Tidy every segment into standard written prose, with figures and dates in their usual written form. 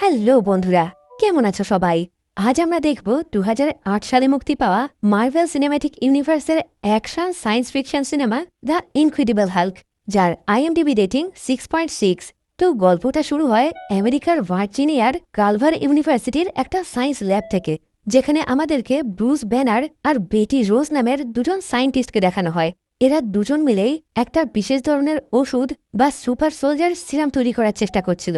Hello বন্ধুরা, কেমন আছো সবাই? আজ আমরা দেখব 2008 সালে মুক্তি পাওয়া মার্ভেল সিনেম্যাটিক ইউনিভার্সের action science fiction cinema the incredible Hulk, যার আইএমডিবি রেটিং 6.6। তো গল্পটা শুরু হয় আমেরিকার ভার্জিনিয়ার কালভার ইউনিভার্সিটির একটা সায়েন্স ল্যাব থেকে, যেখানে আমাদেরকে ব্রুস ব্যানার আর বেটি রোজ নামের দুজন সায়েন্টিস্টকে দেখানো হয়। এরা দুজন মিলেই একটা বিশেষ ধরনের ওষুধ বা সুপার সোলজার সিরাম তৈরি করার চেষ্টা করছিল,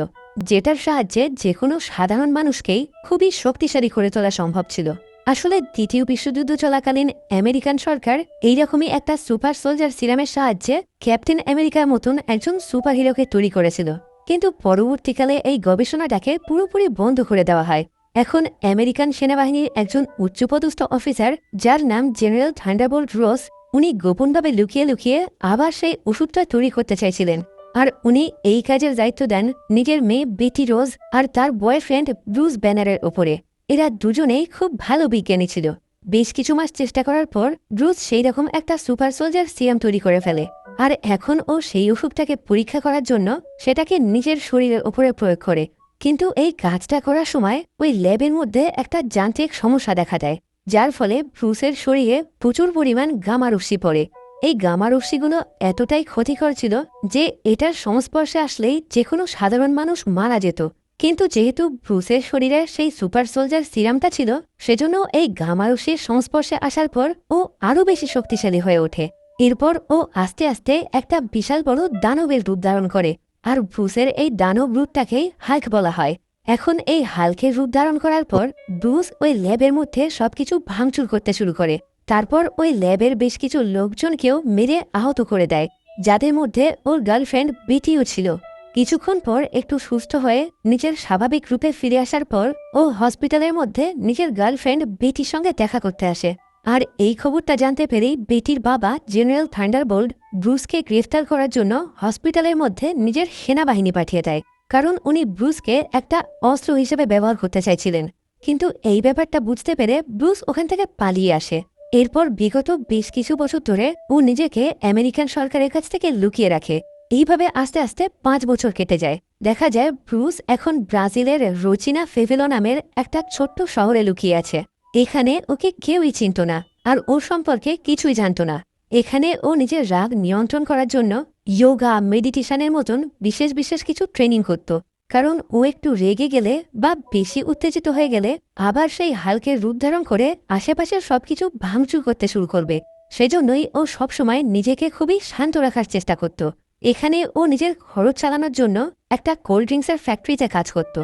যেটার সাহায্যে যে কোনো সাধারণ মানুষকেই খুবই শক্তিশালী করে তোলা সম্ভব ছিল। আসলে দ্বিতীয় বিশ্বযুদ্ধ চলাকালীন আমেরিকান সরকার এইরকমই একটা সুপার সোলজার সিরামের সাহায্যে ক্যাপ্টেন আমেরিকার মতন একজন সুপার হিরোকে তৈরি করেছিল, কিন্তু পরবর্তীকালে এই গবেষণাটাকে পুরোপুরি বন্ধ করে দেওয়া হয়। এখন আমেরিকান সেনাবাহিনীর একজন উচ্চপদস্থ অফিসার, যার নাম জেনারেল থান্ডারবোল্ট রোজ, উনি গোপনভাবে লুকিয়ে লুকিয়ে আবার সেই ওষুধটা তৈরি করতে চাইছিলেন। আর উনি এই কাজের দায়িত্ব দেন নিজের মেয়ে বেটি রোজ আর তার বয়ফ্রেন্ড ব্রুস ব্যানারের ওপরে। এরা দুজনেই খুব ভালো বিজ্ঞানী ছিল। বেশ কিছু মাস চেষ্টা করার পর ব্রুস সেই রকম একটা সুপার সোলজার সিরাম তৈরি করে ফেলে, আর এখন ও সেই ওষুধটাকে পরীক্ষা করার জন্য সেটাকে নিজের শরীরের ওপরে প্রয়োগ করে। কিন্তু এই কাজটা করার সময় ওই ল্যাবের মধ্যে একটা যান্ত্রিক সমস্যা দেখা দেয়, যার ফলে ব্রুসের শরীরে প্রচুর পরিমাণ গামা রশ্মি পড়ে। এই গামা রশ্মিগুলো এতটাই ক্ষতিকর ছিল যে এটার সংস্পর্শে আসলেই যে কোনো সাধারণ মানুষ মারা যেত। কিন্তু যেহেতু ব্রুসের শরীরে সেই সুপার সোলজার সিরামটা ছিল, সেজন্য এই গামা রশ্মির সংস্পর্শে আসার পর ও আরও বেশি শক্তিশালী হয়ে ওঠে। এরপর ও আস্তে আস্তে একটা বিশাল বড় দানবের রূপ ধারণ করে, আর ব্রুসের এই দানব রূপটাকেই হাল্ক বলা হয়। এখন এই হাল্কের রূপ ধারণ করার পর ব্রুস ওই ল্যাবের মধ্যে সবকিছু ভাঙচুর করতে শুরু করে। তারপর ওই ল্যাবের বেশ কিছু লোকজনকেও মেরে আহত করে দেয়, যাদের মধ্যে ওর গার্লফ্রেন্ড বেটিও ছিল। কিছুক্ষণ পর একটু সুস্থ হয়ে নিজের স্বাভাবিক রূপে ফিরে আসার পর ও হসপিটালের মধ্যে নিজের গার্লফ্রেন্ড বেটির সঙ্গে দেখা করতে আসে। আর এই খবরটা জানতে পেরেই বেটির বাবা জেনারেল থান্ডারবোল্ট ব্রুসকে গ্রেফতার করার জন্য হসপিটালের মধ্যে নিজের সেনাবাহিনী পাঠিয়ে দেয়, কারণ উনি ব্রুসকে একটা অস্ত্র হিসেবে ব্যবহার করতে চাইছিলেন। কিন্তু এই ব্যাপারটা বুঝতে পেরে ব্রুস ওখান থেকে পালিয়ে আসে। এরপর বিগত বেশ কিছু বছর ধরে ও নিজেকে আমেরিকান সরকারের কাছ থেকে লুকিয়ে রাখে। এইভাবে আস্তে আস্তে 5 বছর কেটে যায়। দেখা যায় ব্রুস এখন ব্রাজিলের রোচিনা ফেভেলো নামের একটা ছোট্ট শহরে লুকিয়ে আছে। এখানে ওকে কেউই চিনত না, আর ওর সম্পর্কে কিছুই জানত না। এখানে ও নিজের রাগ নিয়ন্ত্রণ করার জন্য যোগা, মেডিটেশনের মতন বিশেষ বিশেষ কিছু ট্রেনিং করত, কারণ ও একটু রেগে গেলে বা বেশি উত্তেজিত হয়ে গেলে আবার সেই হালকের রূপ ধারণ করে আশেপাশের সবকিছু ভাঙচুর করতে শুরু করবে। সেজন্যই ও সবসময় নিজেকে খুবই শান্ত রাখার চেষ্টা করত। এখানে ও নিজের খরচ চালানোর জন্য একটা কোল্ড ড্রিঙ্কসের ফ্যাক্টরিতে কাজ করত।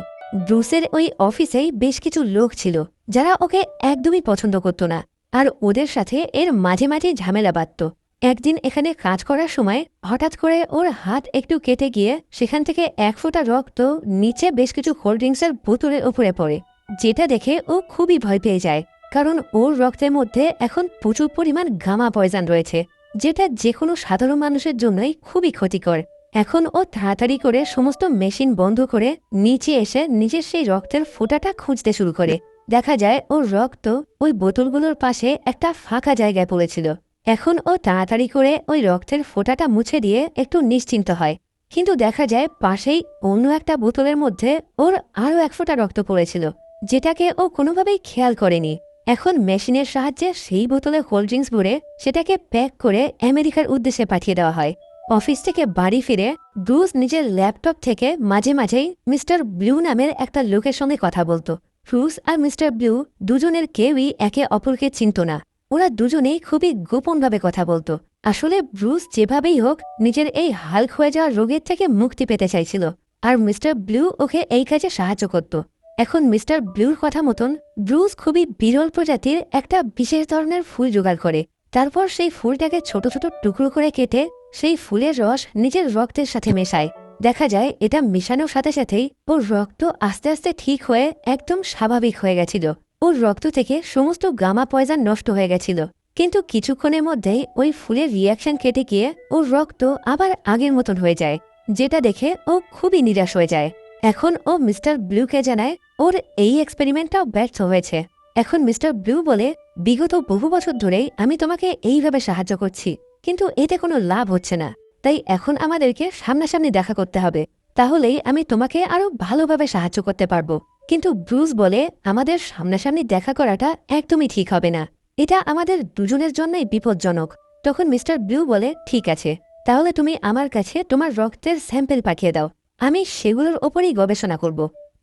ব্রুসের ওই অফিসেই বেশ কিছু লোক ছিল যারা ওকে একদমই পছন্দ করত না, আর ওদের সাথে এর মাঝে মাঝে ঝামেলা বাঁধত। একদিন এখানে কাজ করার সময় হঠাৎ করে ওর হাত একটু কেটে গিয়ে সেখান থেকে 1 ফোঁটা রক্ত নিচে বেশ কিছু কোল্ড ড্রিঙ্কসের বোতলের উপরে পড়ে, যেটা দেখে ও খুবই ভয় পেয়ে যায়, কারণ ওর রক্তের মধ্যে এখন প্রচুর পরিমাণ গামা পয়জন রয়েছে, যেটা যে কোনো সাধারণ মানুষের জন্যই খুবই ক্ষতিকর। এখন ও তাড়াতাড়ি করে সমস্ত মেশিন বন্ধ করে নিচে এসে নিজের সেই রক্তের ফোঁটাটা খুঁজতে শুরু করে। দেখা যায় ওর রক্ত ওই বোতলগুলোর পাশে একটা ফাঁকা জায়গায় পড়েছিল। এখন ও তাড়াতাড়ি করে ওই রক্তের ফোঁটাটা মুছে দিয়ে একটু নিশ্চিন্ত হয়, কিন্তু দেখা যায় পাশেই অন্য একটা বোতলের মধ্যে ওর আরও 1 ফোঁটা রক্ত পড়েছিল, যেটাকে ও কোনোভাবেই খেয়াল করেনি। এখন মেশিনের সাহায্যে সেই বোতলে কোল্ড ড্রিঙ্কস ভরে সেটাকে প্যাক করে আমেরিকার উদ্দেশ্যে পাঠিয়ে দেওয়া হয়। অফিস থেকে বাড়ি ফিরে ব্রুস নিজের ল্যাপটপ থেকে মাঝে মাঝেই মিস্টার ব্লু নামের একটা লোকের সঙ্গে কথা বলতো। ব্রুস আর মিস্টার ব্লু দুজনের কেউই একে অপরকে চিনত না। ওরা দুজনেই খুবই গোপনভাবে কথা বলতো। আসলে ব্রুস যেভাবেই হোক নিজের এই হাল্ক হয়ে যাওয়ার রোগের থেকে মুক্তি পেতে চাইছিল, আর মিস্টার ব্লু ওকে এই কাজে সাহায্য করত। এখন মিস্টার ব্লুর কথা মতন ব্রুস খুবই বিরল প্রজাতির একটা বিশেষ ধরনের ফুল জোগাড় করে। তারপর সেই ফুলটাকে ছোট ছোট টুকরো করে কেটে সেই ফুলের রস নিজের রক্তের সাথে মেশায়। দেখা যায় এটা মেশানোর সাথে সাথেই ওর রক্ত আস্তে আস্তে ঠিক হয়ে একদম স্বাভাবিক হয়ে গেছিল। ওর রক্ত থেকে সমস্ত গামা পয়জন নষ্ট হয়ে গেছিল, কিন্তু কিছুক্ষণের মধ্যেই ওই ফুলের রিয়াকশন কেটে গিয়ে ওর রক্ত আবার আগের মতন হয়ে যায়, যেটা দেখে ও খুবই নিরাশ হয়ে যায়। এখন ও মিস্টার ব্লুকে জানায় ওর এই এক্সপেরিমেন্টটাও ব্যর্থ হয়েছে। এখন মিস্টার ব্লু বলে, বিগত বহু বছর ধরেই আমি তোমাকে এইভাবে সাহায্য করছি, কিন্তু এতে কোনো লাভ হচ্ছে না, তাই এখন আমাদেরকে সামনাসামনি দেখা করতে হবে। তাহলেই আমি তোমাকে আরো ভালোভাবে সাহায্য করতে পারবো। কিন্তু ব্রুস বলে, আমাদের সামনাসামনি দেখা করাটা একদমই ঠিক হবে না, এটা আমাদের দুজনের জন্যই বিপজ্জনক। তখন মিস্টার ব্লু বলে, ঠিক আছে, তাহলে তুমি আমার কাছে তোমার রক্তের স্যাম্পেল পাঠিয়ে দাও, আমি সেগুলোর ওপরেই গবেষণা করব।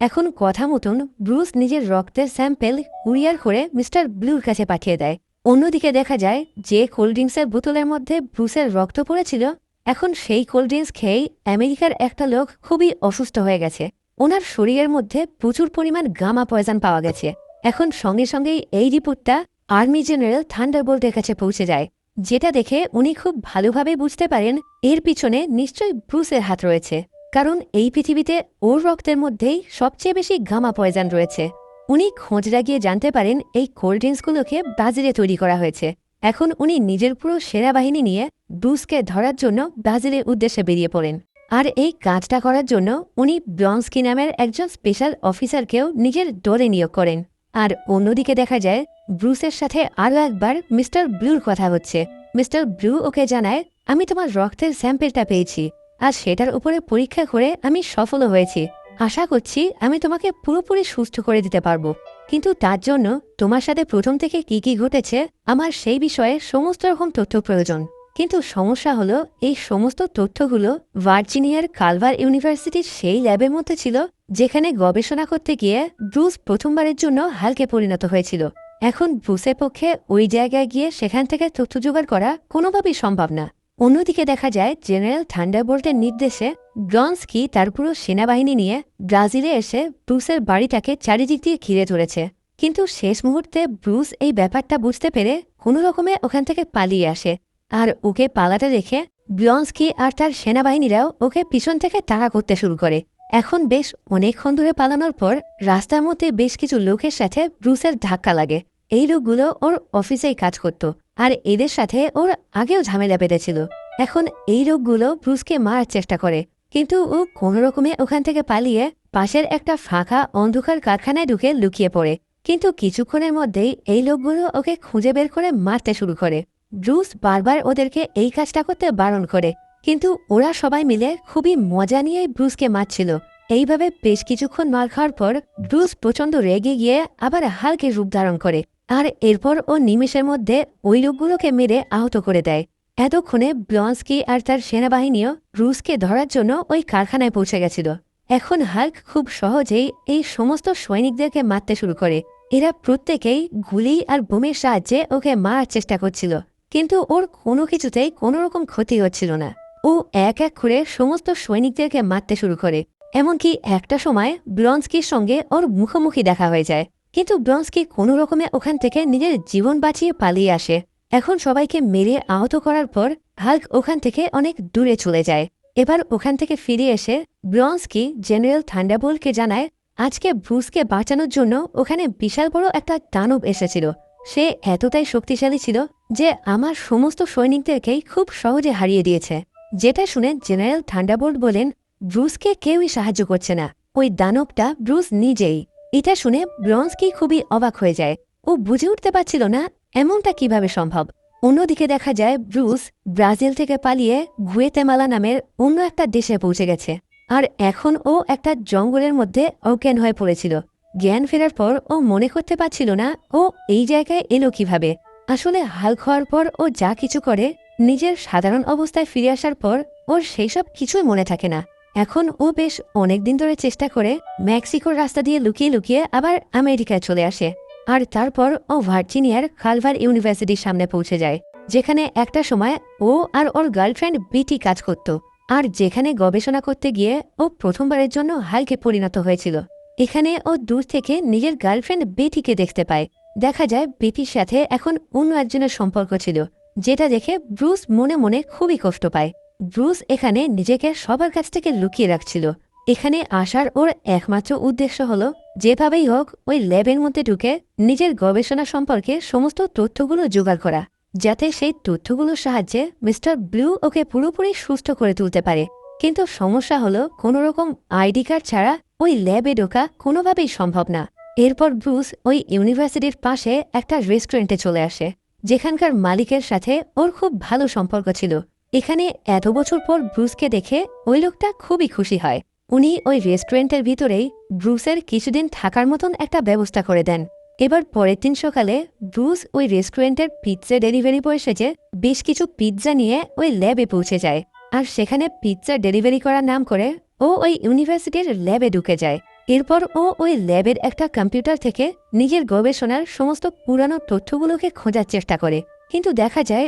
এখন কথা মতন ব্রুস নিজের রক্তের স্যাম্পেল কুরিয়ার করে মিস্টার ব্লুর কাছে পাঠিয়ে দেয়। অন্যদিকে দেখা যায় যে কোল্ড ড্রিঙ্কসের বোতলের মধ্যে ব্রুসের রক্ত পড়েছিল, এখন সেই কোল্ড ড্রিঙ্কস খেয়েই আমেরিকার একটা লোক খুবই অসুস্থ হয়ে গেছে। ওনার শরীরের মধ্যে প্রচুর পরিমাণ গামা পয়জন পাওয়া গেছে। এখন সঙ্গে সঙ্গেই এই রিপোর্টটা আর্মি জেনারেল থান্ডারবোল্টের কাছে পৌঁছে যায়, যেটা দেখে উনি খুব ভালোভাবে বুঝতে পারেন এর পিছনে নিশ্চয়ই ব্রুসের হাত রয়েছে, কারণ এই পৃথিবীতে ওর রক্তের মধ্যেই সবচেয়ে বেশি গামা পয়জন রয়েছে। উনি খোঁজ লাগিয়ে জানতে পারেন এই কোল্ড ড্রিঙ্কসগুলোকে ব্রাজিলে তৈরি করা হয়েছে। এখন উনি নিজের পুরো সেনাবাহিনী নিয়ে ব্রুসকে ধরার জন্য ব্রাজিলের উদ্দেশ্যে বেরিয়ে পড়েন। আর এই কাজটা করার জন্য উনি ব্লন্সকি নামের একজন স্পেশাল অফিসারকেও নিজের দলে নিয়োগ করেন। আর অন্যদিকে দেখা যায় ব্রুসের সাথে আরও একবার মিস্টার ব্লুর কথা হচ্ছে। মিস্টার ব্লু ওকে জানায়, আমি তোমার রক্তের স্যাম্পেলটা পেয়েছি, আর সেটার উপরে পরীক্ষা করে আমি সফলও হয়েছি। আশা করছি আমি তোমাকে পুরোপুরি সুস্থ করে দিতে পারবো, কিন্তু তার জন্য তোমার সাথে প্রথম থেকে কি কি ঘটেছে আমার সেই বিষয়ে সমস্ত রকম তথ্য প্রয়োজন। কিন্তু সমস্যা হলো এই সমস্ত তথ্যগুলো ভার্জিনিয়ার কালভার ইউনিভার্সিটির সেই ল্যাবের মধ্যে ছিল যেখানে গবেষণা করতে গিয়ে ব্রুস প্রথমবারের জন্য হালকে পরিণত হয়েছিল। এখন ব্রুসের পক্ষে ওই জায়গায় গিয়ে সেখান থেকে তথ্য জোগাড় করা কোনোভাবেই সম্ভব না। অন্যদিকে দেখা যায় জেনারেল থান্ডারবোল্টের নির্দেশে ব্লন্সকি তার পুরো সেনাবাহিনী নিয়ে ব্রাজিলে এসে ব্রুসের বাড়িটাকে চারিদিক দিয়ে ঘিরে ধরেছে। কিন্তু শেষ মুহূর্তে ব্রুস এই ব্যাপারটা বুঝতে পেরে কোনো রকমে ওখান থেকে পালিয়ে আসে, আর ওকে পালাতে দেখে ব্লন্সকি আর তার সেনাবাহিনীরাও ওকে পিছন থেকে তাড়া করতে শুরু করে। এখন বেশ অনেকক্ষণ ধরে পালানোর পর রাস্তার মধ্যে বেশ কিছু লোকের সাথে ব্রুসের ধাক্কা লাগে। এই লোকগুলো ওর অফিসেই কাজ করত, আর এদের সাথে ওর আগেও ঝামেলা বেঁধেছিল। এখন এই লোকগুলো ব্রুসকে মারার চেষ্টা করে, কিন্তু ও কোনোরকমে ওখান থেকে পালিয়ে পাশের একটা ফাঁকা অন্ধকার কারখানায় ঢুকে লুকিয়ে পড়ে। কিন্তু কিছুক্ষণের মধ্যেই এই লোকগুলো ওকে খুঁজে বের করে মারতে শুরু করে। ব্রুস বারবার ওদেরকে এই কাজটা করতে বারণ করে, কিন্তু ওরা সবাই মিলে খুবই মজা নিয়ে ব্রুসকে মারছিল। এইভাবে বেশ কিছুক্ষণ মার খাওয়ার পর ব্রুস প্রচণ্ড রেগে গিয়ে আবার হালকে রূপ ধারণ করে, আর এরপর ও নিমেষের মধ্যে ওই লোকগুলোকে মেরে আহত করে দেয়। এতক্ষণে ব্লন্সকি আর তার সেনাবাহিনীও ব্রুসকে ধরার জন্য ওই কারখানায় পৌঁছে গেছিল। এখন হাল্ক খুব সহজেই এই সমস্ত সৈনিকদেরকে মারতে শুরু করে। এরা প্রত্যেকেই গুলি আর বোমের সাহায্যে ওকে মারার চেষ্টা করছিল, কিন্তু ওর কোনো কিছুতেই কোনোরকম ক্ষতি হচ্ছিল না। ও এক এক করে সমস্ত সৈনিকদেরকে মারতে শুরু করে। এমনকি একটা সময় ব্লন্সকির সঙ্গে ওর মুখোমুখি দেখা হয়ে যায়, কিন্তু ব্লন্সকি কোনো রকমে ওখান থেকে নিজের জীবন বাঁচিয়ে পালিয়ে আসে। এখন সবাইকে মেরে আহত করার পর হাল্ক ওখান থেকে অনেক দূরে চলে যায়। এবার ওখান থেকে ফিরে এসে ব্লন্সকি জেনারেল থান্ডারবোল্টকে জানায় আজকে ব্রুসকে বাঁচানোর জন্য ওখানে বিশাল বড় একটা দানব এসেছিল। সে এতটাই শক্তিশালী ছিল যে আমার সমস্ত সৈনিকদেরকেই খুব সহজে হারিয়ে দিয়েছে। যেটা শুনে জেনারেল থান্ডারবোল্ট বলেন, ব্রুসকে কেউই সাহায্য করছে না, ওই দানবটা ব্রুস নিজেই। এটা শুনে ব্লন্সকি খুবই অবাক হয়ে যায়। ও বুঝে উঠতে পারছিল না এমনটা কিভাবে সম্ভব। অন্যদিকে দেখা যায় ব্রুস ব্রাজিল থেকে পালিয়ে গুয়েতেমালা নামের অন্য একটা দেশে পৌঁছে গেছে, আর এখন ও একটা জঙ্গলের মধ্যে অজ্ঞান হয়ে পড়েছিল। জ্ঞান ফেরার পর ও মনে করতে পারছিল না ও এই জায়গায় এলো কিভাবে। আসলে হাল্ক হওয়ার পর ও যা কিছু করে নিজের সাধারণ অবস্থায় ফিরে আসার পর ওর সেই সব কিছুই মনে থাকে না। এখন ও বেশ অনেকদিন ধরে চেষ্টা করে মেক্সিকোর রাস্তা দিয়ে লুকিয়ে লুকিয়ে আবার আমেরিকায় চলে আসে, আর তারপর ও ভার্জিনিয়ার কালভার ইউনিভার্সিটির সামনে পৌঁছে যায়, যেখানে একটা সময় ও আর ওর গার্লফ্রেন্ড বিটি কাজ করত, আর যেখানে গবেষণা করতে গিয়ে ও প্রথমবারের জন্য হাল্কে পরিণত হয়েছিল। এখানে ও দূর থেকে নিজের গার্লফ্রেন্ড বেটিকে দেখতে পায়। দেখা যায় বেটির সাথে এখন অন্য একজনের সম্পর্ক ছিল, যেটা দেখে ব্রুস মনে মনে খুবই কষ্ট পায়। ব্রুস এখানে নিজেকে সবার কাছ থেকে লুকিয়ে রাখছিল। এখানে আসার ওর একমাত্র উদ্দেশ্য হলো যেভাবেই হোক ওই ল্যাবের মধ্যে ঢুকে নিজের গবেষণা সম্পর্কে সমস্ত তথ্যগুলো জোগাড় করা, যাতে সেই তথ্যগুলোর সাহায্যে মিস্টার ব্লু ওকে পুরোপুরি সুস্থ করে তুলতে পারে। কিন্তু সমস্যা হলো কোনোরকম আইডি কার্ড ছাড়া ওই ল্যাবে ঢোকা কোনোভাবেই সম্ভব না। এরপর ব্রুস ওই ইউনিভার্সিটির পাশে একটা রেস্টুরেন্টে চলে আসে, যেখানকার মালিকের সাথে ওর খুব ভালো সম্পর্ক ছিল। এখানে এত বছর পর ব্রুসকে দেখে ওই লোকটা খুবই খুশি হয়। উনি ওই রেস্টুরেন্টের ভিতরেই ব্রুসের কিছুদিন থাকার মতন একটা ব্যবস্থা করে দেন। এবার পরের দিন সকালে ব্রুস ওই রেস্টুরেন্টের পিৎজা ডেলিভারি বয় সেজে বেশ কিছু পিৎজা নিয়ে ওই ল্যাবে পৌঁছে যায়। আর সেখানে পিৎজা ডেলিভারি করার নাম করে ও ওই ইউনিভার্সিটির ল্যাবে ঢুকে যায়। এরপর ও ওই ল্যাবের একটা কম্পিউটার থেকে নিজের গবেষণার সমস্ত পুরানো তথ্যগুলোকে খোঁজার চেষ্টা করে, কিন্তু দেখা যায়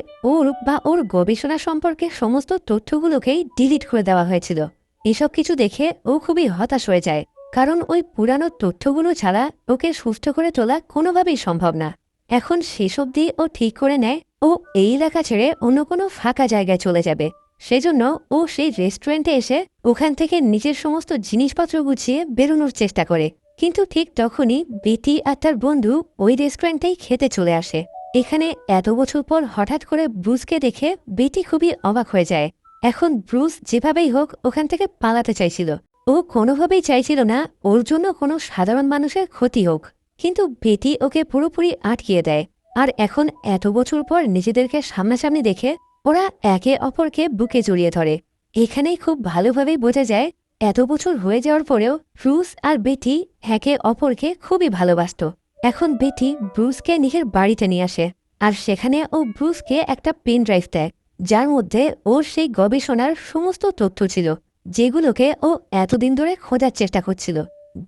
ওর গবেষণা সম্পর্কে সমস্ত তথ্যগুলোকেই ডিলিট করে দেওয়া হয়েছিল। এসব কিছু দেখে ও খুবই হতাশ হয়ে যায়, কারণ ওই পুরানো তথ্যগুলো ছাড়া ওকে সুস্থ করে তোলা কোনোভাবেই সম্ভব না। এখন সেসব দিয়ে ও ঠিক করে নেয় ও এই এলাকা ছেড়ে অন্য কোনো ফাঁকা জায়গায় চলে যাবে। সেজন্য ও সেই রেস্টুরেন্টে এসে ওখান থেকে নিজের সমস্ত জিনিসপত্র গুছিয়ে বেরোনোর চেষ্টা করে, কিন্তু ঠিক তখনই বেটি আর তার বন্ধু ওই রেস্টুরেন্টেই খেতে চলে আসে। এখানে এত বছর পর হঠাৎ করে ব্রুসকে দেখে বেটি খুবই অবাক হয়ে যায়। এখন ব্রুস যেভাবেই হোক ওখান থেকে পালাতে চাইছিল, ও কোনোভাবেই চাইছিল না ওর জন্য কোনো সাধারণ মানুষের ক্ষতি হোক, কিন্তু বেটি ওকে পুরোপুরি আটকিয়ে দেয়। আর এখন এত বছর পর নিজেদেরকে সামনাসামনি দেখে ওরা একে অপরকে বুকে জড়িয়ে ধরে। এখানেই খুব ভালোভাবেই বোঝা যায় এত বছর হয়ে যাওয়ার পরেও ব্রুস আর বেটি একে অপরকে খুবই ভালোবাসত। এখন বেটি ব্রুসকে নিজের বাড়িতে নিয়ে আসে, আর সেখানে ও ব্রুসকে একটা পেন ড্রাইভ দেয়, যার মধ্যে ওর সেই গবেষণার সমস্ত তথ্য ছিল, যেগুলোকে ও এতদিন ধরে খোঁজার চেষ্টা করছিল।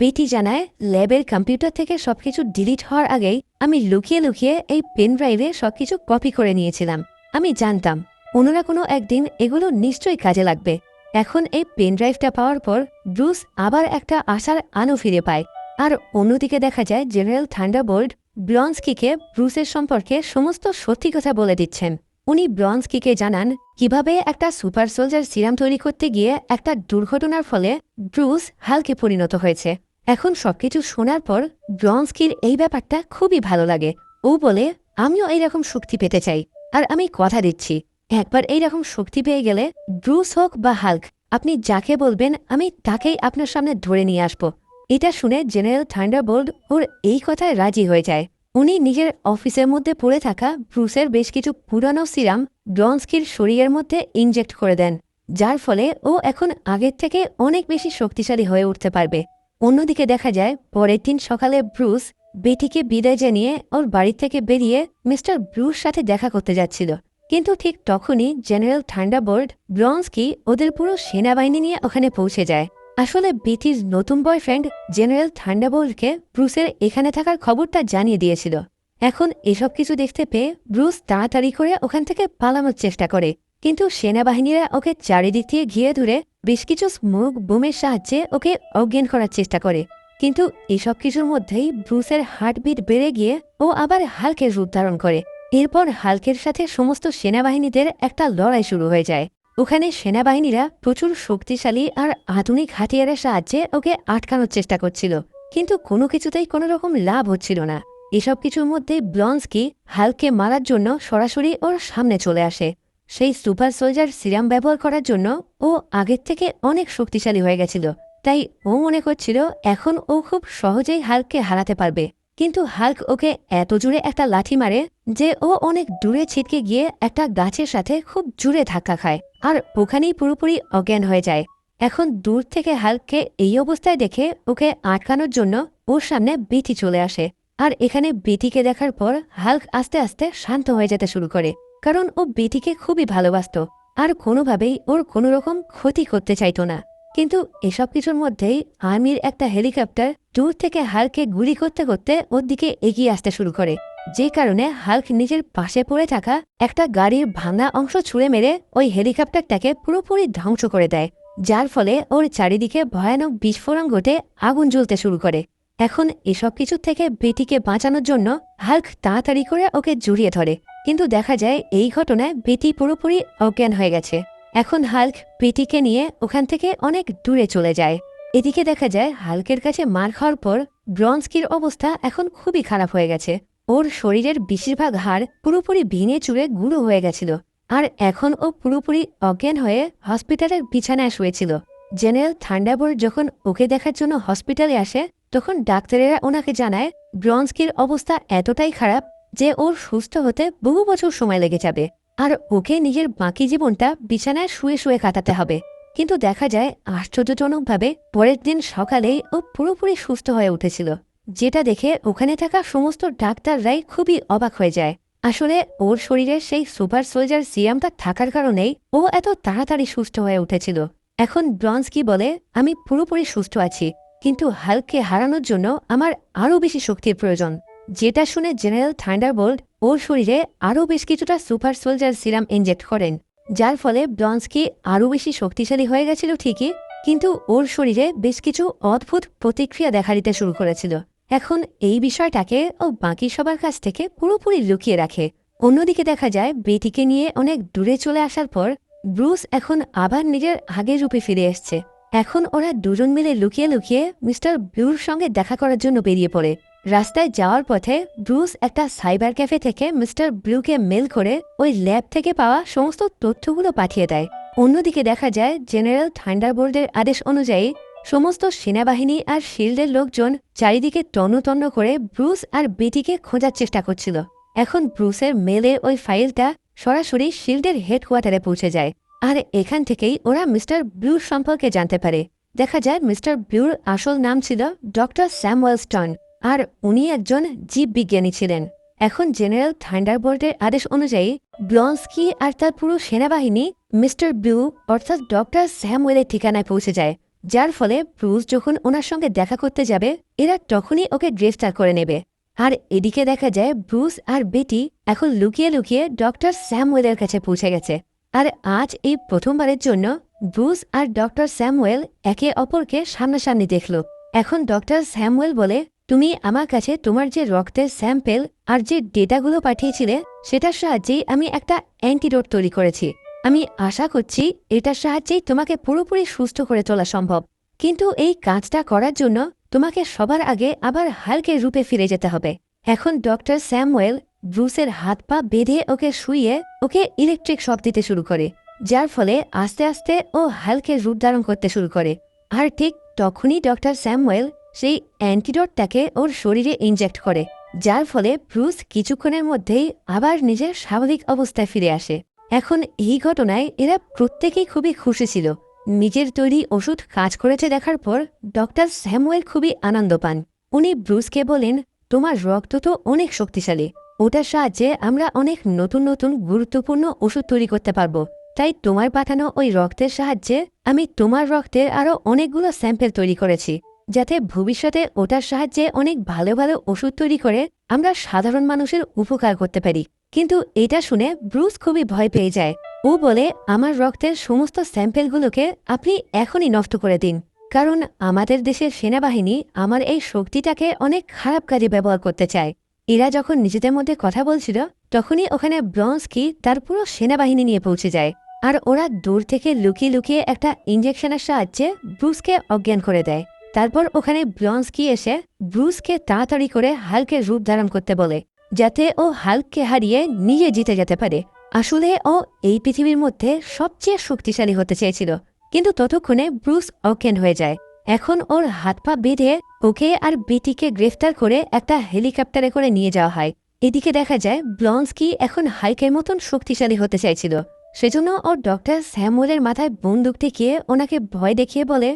বেটি জানায়, ল্যাবের কম্পিউটার থেকে সবকিছু ডিলিট হওয়ার আগেই আমি লুকিয়ে লুকিয়ে এই পেন ড্রাইভে সবকিছু কপি করে নিয়েছিলাম। আমি জানতাম অন্যরা কোনো একদিন এগুলো নিশ্চয়ই কাজে লাগবে। এখন এই পেন ড্রাইভটা পাওয়ার পর ব্রুস আবার একটা আশার আলো ফিরে পায়। আর অন্যদিকে দেখা যায় জেনারেল থান্ডারবোল্ট ব্লন্সকিকে ব্রুসের সম্পর্কে সমস্ত সত্যি কথা বলে দিচ্ছেন। উনি ব্লন্সকিকে জানান কিভাবে একটা সুপার সোলজার সিরাম তৈরি করতে গিয়ে একটা দুর্ঘটনার ফলে ব্রুস হালকে পরিণত হয়েছে। এখন সবকিছু শোনার পর ব্লন্সকির এই ব্যাপারটা খুবই ভালো লাগে। ও বলে, আমিও এইরকম শক্তি পেতে চাই, আর আমি কথা দিচ্ছি একবার এইরকম শক্তি পেয়ে গেলে ব্রুস হোক বা হাল্ক, আপনি যাকে বলবেন আমি তাকেই আপনার সামনে ধরে নিয়ে আসব। এটা শুনে জেনারেল থান্ডারবোল্ট ওর এই কথায় রাজি হয়ে যায়। উনি নিজের অফিসের মধ্যে পড়ে থাকা ব্রুসের বেশ কিছু পুরানো সিরাম ব্লন্সকির শরীরের মধ্যে ইনজেক্ট করে দেন, যার ফলে ও এখন আগের থেকে অনেক বেশি শক্তিশালী হয়ে উঠতে পারবে। অন্যদিকে দেখা যায় পরের দিন সকালে ব্রুস বেটিকে বিদায় জানিয়ে ওর বাড়ি থেকে বেরিয়ে মিস্টার ব্রুস সাথে দেখা করতে যাচ্ছিল, কিন্তু ঠিক তখনই জেনারেল থান্ডারবোল্ট ব্লন্সকি ওদের পুরো সেনাবাহিনী নিয়ে ওখানে পৌঁছে যায়। আসলে বেটির নতুন বয়ফ্রেন্ড জেনারেল থান্ডারবোল্টকে ব্রুসের এখানে থাকার খবরটা জানিয়ে দিয়েছিল। এখন এসব কিছু দেখতে পেয়ে ব্রুস তাড়াতাড়ি করে ওখান থেকে পালানোর চেষ্টা করে, কিন্তু সেনাবাহিনীরা ওকে চারিদিক দিয়ে ঘিরে ধরে বেশ কিছু স্মোক বোমের সাহায্যে ওকে অজ্ঞান করার চেষ্টা করে। কিন্তু এসব কিছুর মধ্যেই ব্রুসের হার্টবিট বেড়ে গিয়ে ও আবার হাল্কের রূপ ধারণ করে। এরপর হাল্কের সাথে সমস্ত সেনাবাহিনীদের একটা লড়াই শুরু হয়ে যায়। ওখানে সেনাবাহিনীরা প্রচুর শক্তিশালী আর আধুনিক হাতিয়ারের সাহায্যে ওকে আটকানোর চেষ্টা করছিল, কিন্তু কোনো কিছুতেই কোনো রকম লাভ হচ্ছিল না। এসব কিছুর মধ্যে ব্লন্সকি হাল্ককে মারার জন্য সরাসরি ওর সামনে চলে আসে। সেই সুপার সোলজার সিরাম ব্যবহার করার জন্য ও আগের থেকে অনেক শক্তিশালী হয়ে গেছিল, তাই ও মনে করছিল এখন ও খুব সহজেই হাল্ককে হারাতে পারবে। কিন্তু হাল্ক ওকে এত জোরে একটা লাঠি মারে যে ও অনেক দূরে ছিটকে গিয়ে একটা গাছের সাথে খুব জোরে ধাক্কা খায়, আর ওখানেই পুরোপুরি অজ্ঞান হয়ে যায়। এখন দূর থেকে হাল্ককে এই অবস্থায় দেখে ওকে আটকানোর জন্য ওর সামনে বেটি চলে আসে। আর এখানে বেটিকে দেখার পর হাল্ক আস্তে আস্তে শান্ত হয়ে যেতে শুরু করে, কারণ ও বেটিকে খুবই ভালোবাসত আর কোনোভাবেই ওর কোনো রকম ক্ষতি করতে চাইত না। কিন্তু এসব কিছুর মধ্যেই আর্মির একটা হেলিকপ্টার দূর থেকে হাল্ককে গুলি করতে করতে ওর দিকে এগিয়ে আসতে শুরু করে, যে কারণে হাল্ক নিজের পাশে পড়ে থাকা একটা গাড়ির ভাঙা অংশ ছুঁড়ে মেরে ওই হেলিকপ্টারটাকে পুরোপুরি ধ্বংস করে দেয়, যার ফলে ওর চারিদিকে ভয়ানক বিস্ফোরণ ঘটে আগুন জ্বলতে শুরু করে। এখন এসব কিছু থেকে বেটিকে বাঁচানোর জন্য হাল্ক তাড়াতাড়ি করে ওকে জড়িয়ে ধরে, কিন্তু দেখা যায় এই ঘটনায় বেটি পুরোপুরি অজ্ঞান হয়ে গেছে। এখন হাল্ক বেটিকে নিয়ে ওখান থেকে অনেক দূরে চলে যায়। এদিকে দেখা যায় হাল্কের কাছে মার খাওয়ার পর ব্লন্সকির অবস্থা এখন খুবই খারাপ হয়ে গেছে। ওর শরীরের বেশিরভাগ হাড় পুরোপুরি ভেঙে চুরে গুঁড়ো হয়ে গেছিল, আর এখন ও পুরোপুরি অজ্ঞান হয়ে হসপিটালের বিছানায় শুয়েছিল। জেনারেল থান্ডারবোল্ট যখন ওকে দেখার জন্য হসপিটালে আসে, তখন ডাক্তারেরা ওনাকে জানায় ব্লন্সকির অবস্থা এতটাই খারাপ যে ওর সুস্থ হতে বহু বছর সময় লেগে যাবে, আর ওকে নিজের বাকি জীবনটা বিছানায় শুয়ে শুয়ে কাটাতে হবে। কিন্তু দেখা যায় আশ্চর্যজনকভাবে পরের দিন সকালেই ও পুরোপুরি সুস্থ হয়ে উঠেছিল, যেটা দেখে ওখানে থাকা সমস্ত ডাক্তাররাই খুবই অবাক হয়ে যায়। আসলে ওর শরীরে সেই সুপার সোলজার সিরামটা থাকার কারণেই ও এত তাড়াতাড়ি সুস্থ হয়ে উঠেছিল। এখন ব্রনস্কি বলে, আমি পুরোপুরি সুস্থ আছি, কিন্তু হাল্ককে হারানোর জন্য আমার আরও বেশি শক্তির প্রয়োজন। যেটা শুনে জেনারেল থান্ডারবোল্ট ওর শরীরে আরও বেশ কিছুটা সুপার সোলজার সিরাম ইনজেক্ট করেন, যার ফলে ব্রনস্কি আরও বেশি শক্তিশালী হয়ে গেছিল ঠিকই, কিন্তু ওর শরীরে বেশ কিছু অদ্ভুত প্রতিক্রিয়া দেখা দিতে শুরু করেছিল। এখন এই বিষয়টাকে ও বাকি সবার কাছ থেকে পুরোপুরি লুকিয়ে রাখে। অন্যদিকে দেখা যায় বেটিকে নিয়ে অনেক দূরে চলে আসার পর ব্রুস এখন আবার নিজের আগের রূপে ফিরে এসছে। এখন ওরা দুজন মিলে লুকিয়ে লুকিয়ে মিস্টার ব্লুর সঙ্গে দেখা করার জন্য বেরিয়ে পড়ে। রাস্তায় যাওয়ার পথে ব্রুস একটা সাইবার ক্যাফে থেকে মিস্টার ব্লুকে মেল করে ওই ল্যাব থেকে পাওয়া সমস্ত তথ্যগুলো পাঠিয়ে দেয়। অন্যদিকে দেখা যায় জেনারেল থান্ডারবোল্টের আদেশ অনুযায়ী সমস্ত সেনাবাহিনী আর শিল্ডের লোকজন চারিদিকে তন্ন করে ব্রুস আর বেটিকে খোঁজার চেষ্টা করছিল। এখন ব্রুসের মেলে ওই ফাইলটা সরাসরি শিল্ডের হেডকোয়ার্টারে পৌঁছে যায়, আর এখান থেকেই ওরা মিস্টার ব্লুর সম্পর্কে জানতে পারে। দেখা যায় মিস্টার ব্লুর আসল নাম ছিল ডক্টর স্যামুয়েল স্টন, আর উনি একজন জীববিজ্ঞানী ছিলেন। এখন জেনারেল থান্ডারবোল্টের আদেশ অনুযায়ী ব্রনস্কি আর তার পুরো সেনাবাহিনী মিস্টার ব্লু অর্থাৎ ডক্টর স্যামুয়েলের ঠিকানায় পৌঁছে যায়, যার ফলে ব্রুস যখন ওনার সঙ্গে দেখা করতে যাবে এরা তখনই ওকে গ্রেফতার করে নেবে। আর এদিকে দেখা যায় ব্রুস আর বেটি এখন লুকিয়ে লুকিয়ে ডক্টর স্যামুয়েলের কাছে পৌঁছে গেছে। আর আজ এই প্রথমবারের জন্য ব্রুস আর ডক্টর স্যামুয়েল একে অপরকে সামনাসামনি দেখল। এখন ডক্টর স্যামুয়েল বলে, তুমি আমার কাছে তোমার যে রক্তের স্যাম্পেল আর যে ডেটাগুলো পাঠিয়েছিলে সেটার সাহায্যেই আমি একটা অ্যান্টিডোট তৈরি করেছি। আমি আশা করছি এটার সাহায্যেই তোমাকে পুরোপুরি সুস্থ করে তোলা সম্ভব, কিন্তু এই কাজটা করার জন্য তোমাকে সবার আগে আবার হাল্কের রূপে ফিরে যেতে হবে। এখন ডক্টর স্যামুয়েল ব্রুসের হাত পা বেঁধে ওকে শুইয়ে ওকে ইলেকট্রিক শক দিতে শুরু করে, যার ফলে আস্তে আস্তে ও হাল্কের রূপ ধারণ করতে শুরু করে। আর ঠিক তখনই ডক্টর স্যামুয়েল সেই অ্যান্টিডোটটাকে ওর শরীরে ইনজেক্ট করে, যার ফলে ব্রুস কিছুক্ষণের মধ্যেই আবার নিজের স্বাভাবিক অবস্থায় ফিরে আসে। এখন এই ঘটনায় এরা প্রত্যেকেই খুবই খুশি ছিল। নিজের তৈরি ওষুধ কাজ করেছে দেখার পর ডক্টর স্যামুয়েল খুবই আনন্দ পান। উনি ব্রুসকে বলেন, তোমার রক্ত তো অনেক শক্তিশালী, ওটার সাহায্যে আমরা অনেক নতুন নতুন গুরুত্বপূর্ণ ওষুধ তৈরি করতে পারবো। তাই তোমার পাঠানো ওই রক্তের সাহায্যে আমি তোমার রক্তের আরও অনেকগুলো স্যাম্পেল তৈরি করেছি, যাতে ভবিষ্যতে ওটার সাহায্যে অনেক ভালো ভালো ওষুধ তৈরি করে আমরা সাধারণ মানুষের উপকার করতে পারি। কিন্তু এটা শুনে ব্রুস খুবই ভয় পেয়ে যায়। ও বলে, আমার রক্তের সমস্ত স্যাম্পেলগুলোকে আপনি এখনই নষ্ট করে দিন, কারণ আমাদের দেশের সেনাবাহিনী আমার এই শক্তিটাকে অনেক খারাপ কাজে ব্যবহার করতে চায়। এরা যখন নিজেদের মধ্যে কথা বলছিল তখনই ওখানে ব্রনস্কি তার পুরো সেনাবাহিনী নিয়ে পৌঁছে যায়, আর ওরা দূর থেকে লুকিয়ে লুকিয়ে একটা ইঞ্জেকশনের সাহায্যে ব্রুসকে অজ্ঞান করে দেয়। তারপর ওখানে ব্রনস্কি এসে ব্রুসকে তাড়াতাড়ি করে হাল্কের রূপ ধারণ করতে বলে, যাতে ও হাল্ককে হারিয়ে নিজে জিতে যেতে পারে। আসলে ও এই পৃথিবীর মধ্যে সবচেয়ে শক্তিশালী হতে চেয়েছিল, কিন্তু ততক্ষণে ব্রুস অজ্ঞান হয়ে যায়। এখন ওর হাত পা বেঁধে ওকে আর বেটিকে গ্রেফতার করে একটা হেলিকপ্টারে করে নিয়ে যাওয়া হয়। এদিকে দেখা যায় ব্রনস্কি এখন হাল্কের মতন শক্তিশালী হতে চাইছিল, সেজন্য ও ডক্টর স্যামুয়েলের মাথায় বন্দুক ঠেকিয়ে ওনাকে ভয় দেখিয়ে বলে,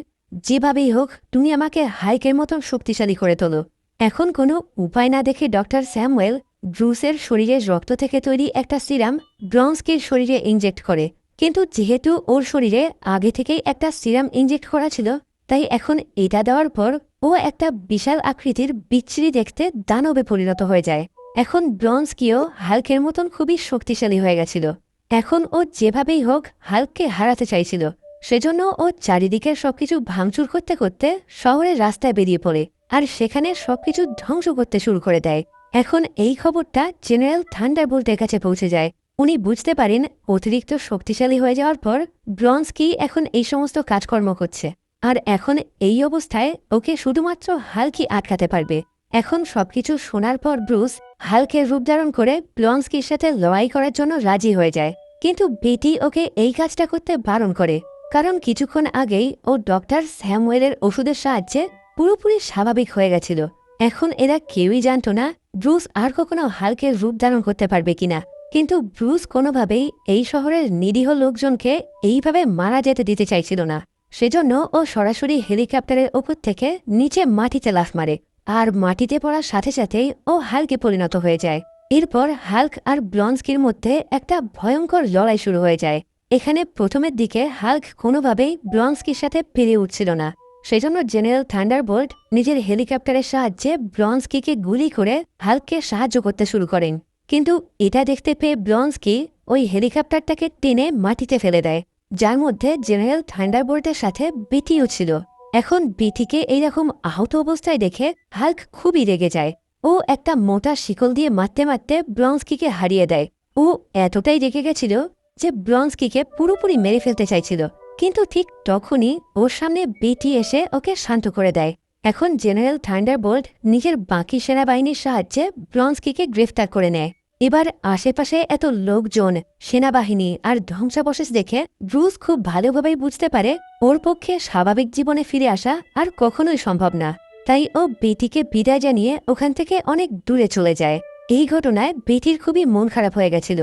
যেভাবেই হোক তুমি আমাকে হাল্কের মতন শক্তিশালী করে তোলো। এখন কোনো উপায় না দেখে ডক্টর স্যামুয়েল ব্রুসের শরীরের রক্ত থেকে তৈরি একটা সিরাম ব্রনস্কির শরীরে ইনজেক্ট করে, কিন্তু যেহেতু ওর শরীরে আগে থেকেই একটা সিরাম ইনজেক্ট করা ছিল, তাই এখন এটা দেওয়ার পর ও একটা বিশাল আকৃতির বিচ্ছিরি দেখতে দানবে পরিণত হয়ে যায়। এখন ব্রনস্কিও হাল্কের মতন খুবই শক্তিশালী হয়ে গেছিল। এখন ও যেভাবেই হোক হাল্ককে হারাতে চাইছিল, সেজন্য ও চারিদিকের সবকিছু ভাঙচুর করতে করতে শহরের রাস্তায় বেরিয়ে পড়ে, আর সেখানে সবকিছু ধ্বংস করতে শুরু করে দেয়। এখন এই খবরটা জেনারেল থান্ডারবোল্টের কাছে পৌঁছে যায়। উনি বুঝতে পারেন অতিরিক্ত শক্তিশালী হয়ে যাওয়ার পর ব্রনস্কি এখন এই সমস্ত কাজকর্ম করছে, আর এখন এই অবস্থায় ওকে শুধুমাত্র হাল্কই আটকাতে পারবে। এখন সবকিছু শোনার পর ব্রুস হাল্কের রূপ ধারণ করে ব্রনস্কির সাথে লড়াই করার জন্য রাজি হয়ে যায়, কিন্তু বেটি ওকে এই কাজটা করতে বারণ করে, কারণ কিছুক্ষণ আগেই ও ডক্টর স্যামুয়েলের ওষুধের সাহায্যে পুরোপুরি স্বাভাবিক হয়ে গেছিল। এখন এরা কেউই জানত না ব্রুস আর কখনো হাল্কের রূপ ধারণ করতে পারবে কিনা। কিন্তু ব্রুস কোনোভাবেই এই শহরের নিরীহ লোকজনকে এইভাবে মারা যেতে দিতে চাইছিল না। সেজন্য ও সরাসরি হেলিকপ্টারের ওপর থেকে নিচে মাটিতে লাফ মারে, আর মাটিতে পড়ার সাথে সাথেই ও হাল্কে পরিণত হয়ে যায়। এরপর হাল্ক আর ব্লন্সকির মধ্যে একটা ভয়ঙ্কর লড়াই শুরু হয়ে যায়। এখানে প্রথমের দিকে হাল্ক কোনোভাবেই ব্লন্সকির সাথে পেরে উঠছিল না। সেজন্য জেনারেল থান্ডারবোল্ট নিজের হেলিকপ্টারের সাহায্যে ব্লন্সকিকে গুলি করে হাল্ককে সাহায্য করতে শুরু করেন। কিন্তু এটা দেখতে পেয়ে ব্লন্সকি ওই হেলিকপ্টারটাকে টেনে মাটিতে ফেলে দেয়, যার মধ্যে জেনারেল থান্ডারবোল্টের সাথে বিটিও ছিল। এখন বিটিকে এইরকম আহত অবস্থায় দেখে হাল্ক খুবই রেগে যায়। ও একটা মোটা শিকল দিয়ে মারতে মারতে ব্লন্সকিকে হারিয়ে দেয়। ও এতটাই রেগে গেছিল যে ব্লন্সকিকে পুরোপুরি মেরে ফেলতে চাইছিল, কিন্তু ঠিক তখনই ওর সামনে বিটি এসে ওকে শান্ত করে দেয়। এখন জেনারেল থান্ডারবোল্ট নিজের বাকি সেনাবাহিনীর সাহায্যে ব্লন্সকিকে গ্রেফতার করে নেয়। এবার আশেপাশে এত লোকজন, সেনাবাহিনী আর ধ্বংসাবশেষ দেখে ব্রুস খুব ভালোভাবেই বুঝতে পারে ওর পক্ষে স্বাভাবিক জীবনে ফিরে আসা আর কখনোই সম্ভব না। তাই ও বেটিকে বিদায় জানিয়ে ওখান থেকে অনেক দূরে চলে যায়। এই ঘটনায় বেটির খুবই মন খারাপ হয়ে গেছিল।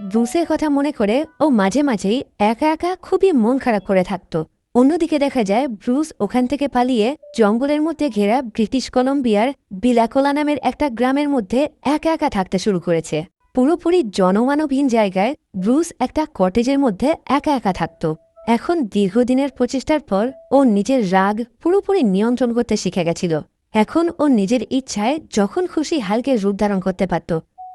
ব্রুসের কথা মনে করে ও মাঝে মাঝেই একা একা খুবই মন খারাপ করে থাকত। অন্যদিকে দেখা যায় ব্রুস ওখান থেকে পালিয়ে জঙ্গলের মধ্যে ঘেরা ব্রিটিশ কলম্বিয়ার বিলাকোলা নামের একটা গ্রামের মধ্যে একা একা থাকতে শুরু করেছে। পুরোপুরি জনমানবহীন জায়গায় ব্রুস একটা কটেজের মধ্যে একা একা থাকত। এখন দীর্ঘদিনের প্রচেষ্টার পর ও নিজের রাগ পুরোপুরি নিয়ন্ত্রণ করতে শিখে গেছিল। এখন ও নিজের ইচ্ছায় যখন খুশি হাল্কের রূপ ধারণ করতে পারত।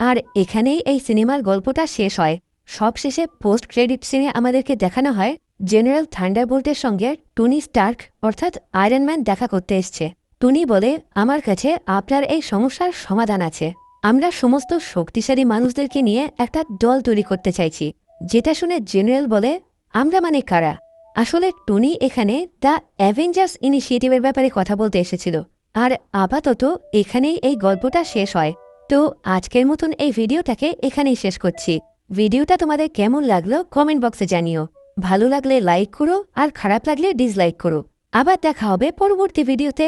আর এখানেই এই সিনেমার গল্পটা শেষ হয়। সবশেষে পোস্ট ক্রেডিট সিনে আমাদেরকে দেখানো হয় জেনারেল থান্ডারবোল্টের সঙ্গে টনি স্টার্ক অর্থাৎ আয়রন ম্যান দেখা করতে এসছে। টনি বলে, আমার কাছে আপনার এই সমস্যার সমাধান আছে। আমরা সমস্ত শক্তিশালী মানুষদেরকে নিয়ে একটা দল তৈরি করতে চাইছি। যেটা শুনে জেনারেল বলে, আমরা মানে কারা? আসলে টনি এখানে দ্য অ্যাভেঞ্জার্স ইনিশিয়েটিভের ব্যাপারে কথা বলতে এসেছিল। আর আপাতত এখানেই এই গল্পটা শেষ হয়। তো আজকের মতন এই ভিডিওটাকে এখানেই শেষ করছি। ভিডিওটা তোমাদের কেমন লাগলো কমেন্ট বক্সে জানিও। ভালো লাগলে লাইক করো আর খারাপ লাগলে ডিসলাইক করো। আবার দেখা হবে পরবর্তী ভিডিওতে।